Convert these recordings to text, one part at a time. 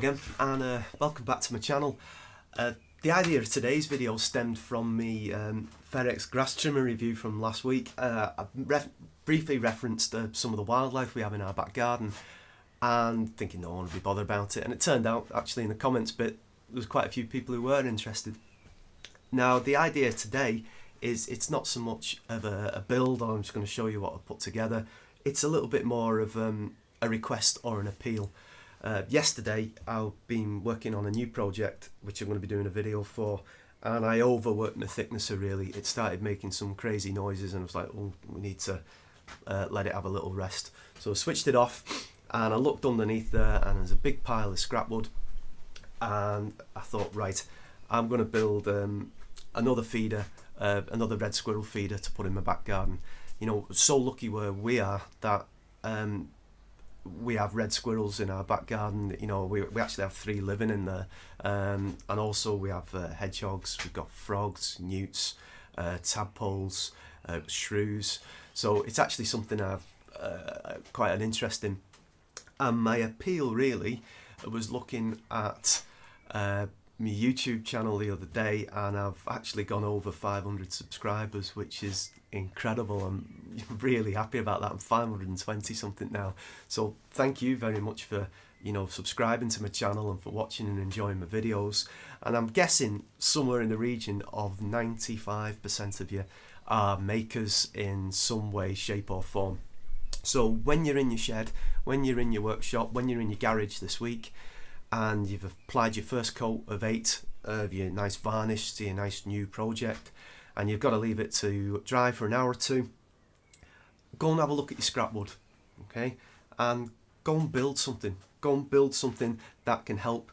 again, and welcome back to my channel. The idea of today's video stemmed from me Ferex grass trimmer review from last week. I briefly referenced some of the wildlife we have in our back garden and thinking no one would be bothered about it, and it turned out actually in the comments bit there was quite a few people who were interested. Now the idea today is it's not so much of a build, or I'm just going to show you what I've put together. It's a little bit more of a request or an appeal. Yesterday I've been working on a new project which I'm going to be doing a video for, and I overworked the thicknesser really. It started making some crazy noises and I was like, oh, we need to let it have a little rest. So I switched it off and I looked underneath there and there's a big pile of scrap wood, and I thought, right, I'm going to build another feeder, another red squirrel feeder to put in my back garden. You know, so lucky where we are that we have red squirrels in our back garden. You know, we actually have 3 living in there, and also we have hedgehogs, we've got frogs, newts, tadpoles, shrews. So it's actually something I've quite an interest in. And my appeal really was looking at my YouTube channel the other day, and I've actually gone over 500 subscribers, which is incredible. I'm really happy about that. I'm 520 something now, so thank you very much for, you know, subscribing to my channel and for watching and enjoying my videos. And I'm guessing somewhere in the region of 95% of you are makers in some way, shape or form. So when you're in your shed, when you're in your workshop, when you're in your garage this week and you've applied your first coat of 8 of your nice varnish to your nice new project, and you've got to leave it to dry for an hour or two, go and have a look at your scrap wood, okay, and go and build something. Go and build something that can help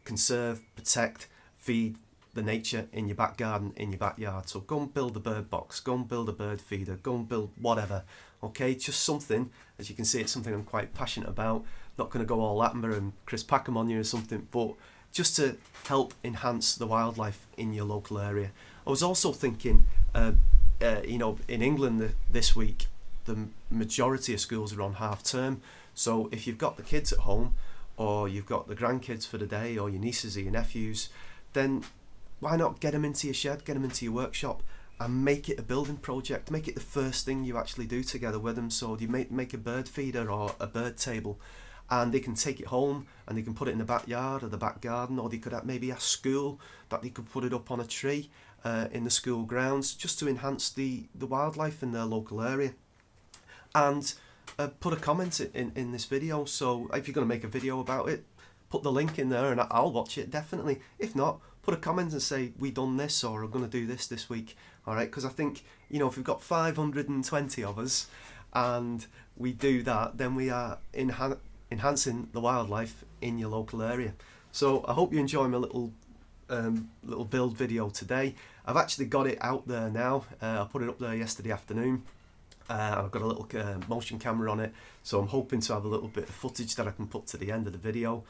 conserve, protect, feed the nature in your back garden, in your backyard. So go and build a bird box, go and build a bird feeder, go and build whatever, okay, just something. As you can see, it's something I'm quite passionate about. Not going to go all Attenborough and Chris Packham on you or something, but just to help enhance the wildlife in your local area. I was also thinking, you know, in England this week, the majority of schools are on half term. So if you've got the kids at home, or you've got the grandkids for the day, or your nieces or your nephews, then why not get them into your shed, get them into your workshop, and make it a building project. Make it the first thing you actually do together with them. So you make a bird feeder or a bird table, and they can take it home and they can put it in the backyard or the back garden, or they could maybe ask school that they could put it up on a tree in the school grounds, just to enhance the wildlife in their local area. And put a comment in this video. So if you're going to make a video about it, put the link in there and I'll watch it definitely. If not, put a comment and say we done this, or I'm going to do this week. All right, because I think, you know, if we've got 520 of us and we do that, then we are enhancing the wildlife in your local area. So I hope you enjoy my little build video today. I've actually got it out there now. I put it up there yesterday afternoon. I've got a little motion camera on it, so I'm hoping to have a little bit of footage that I can put to the end of the video.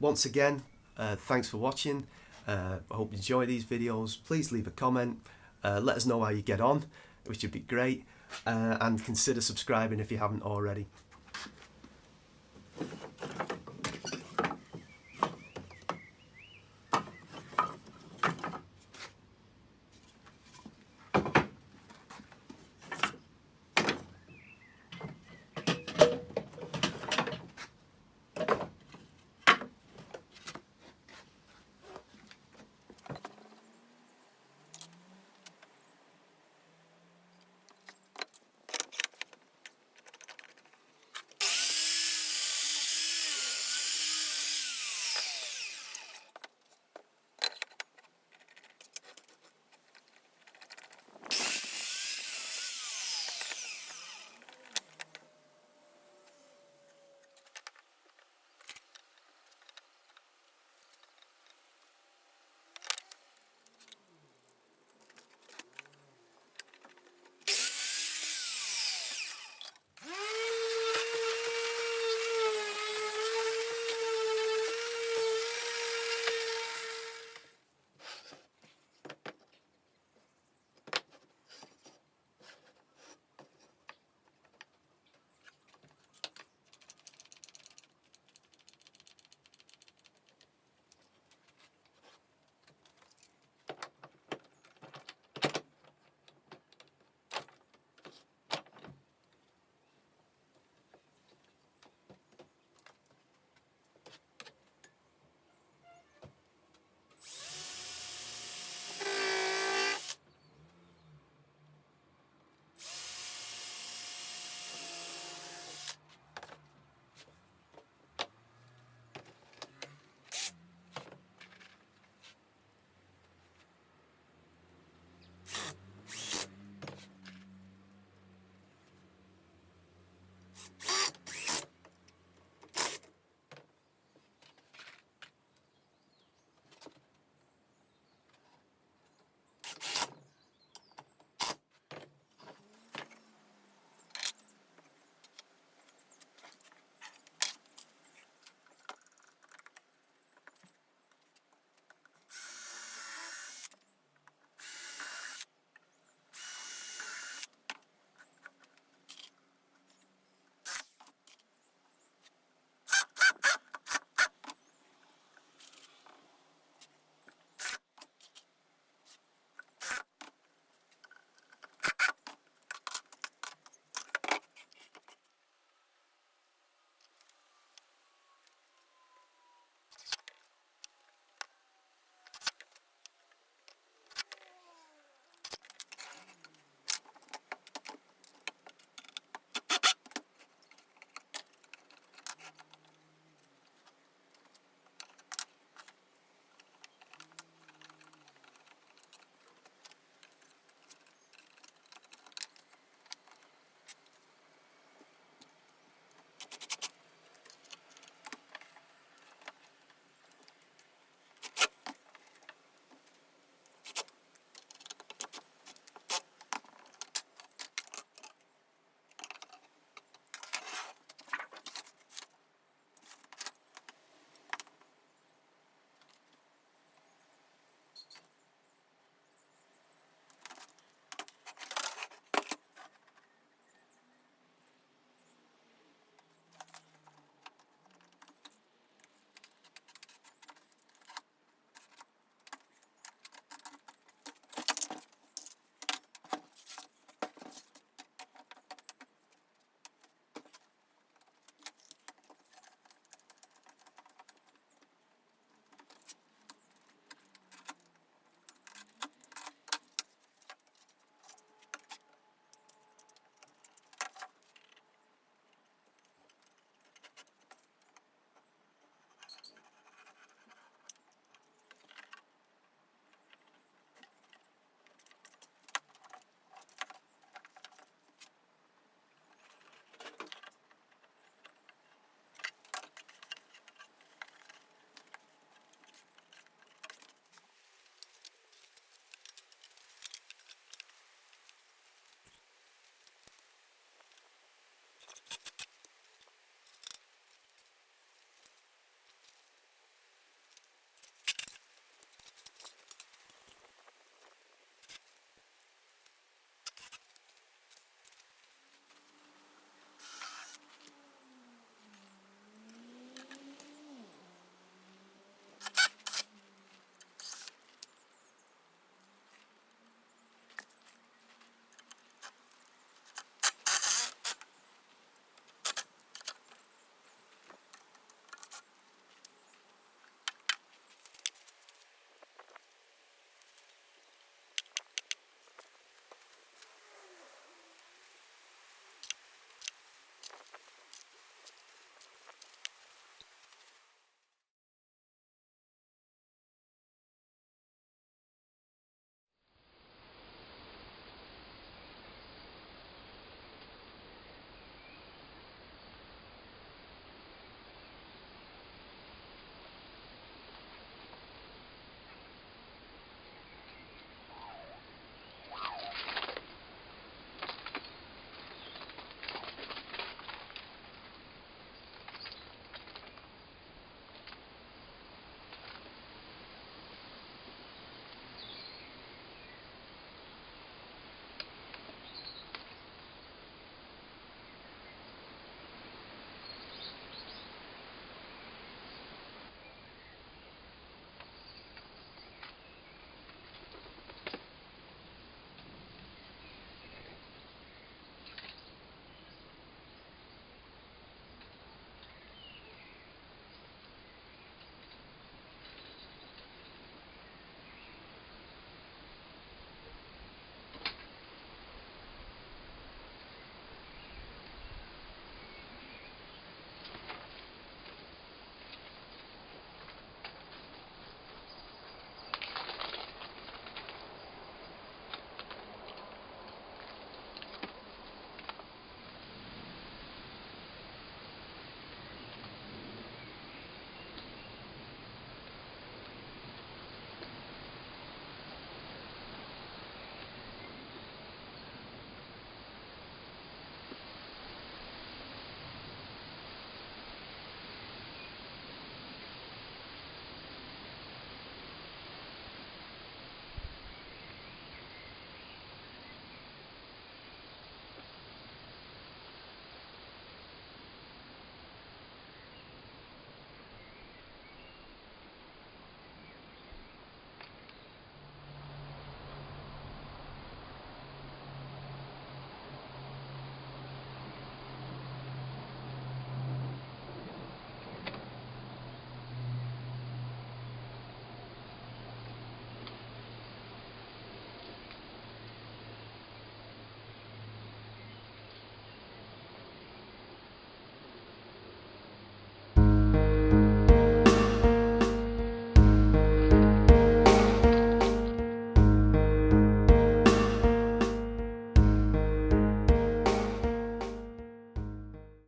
Once again, thanks for watching. I hope you enjoy these videos. Please leave a comment. Let us know how you get on, which would be great. And consider subscribing if you haven't already.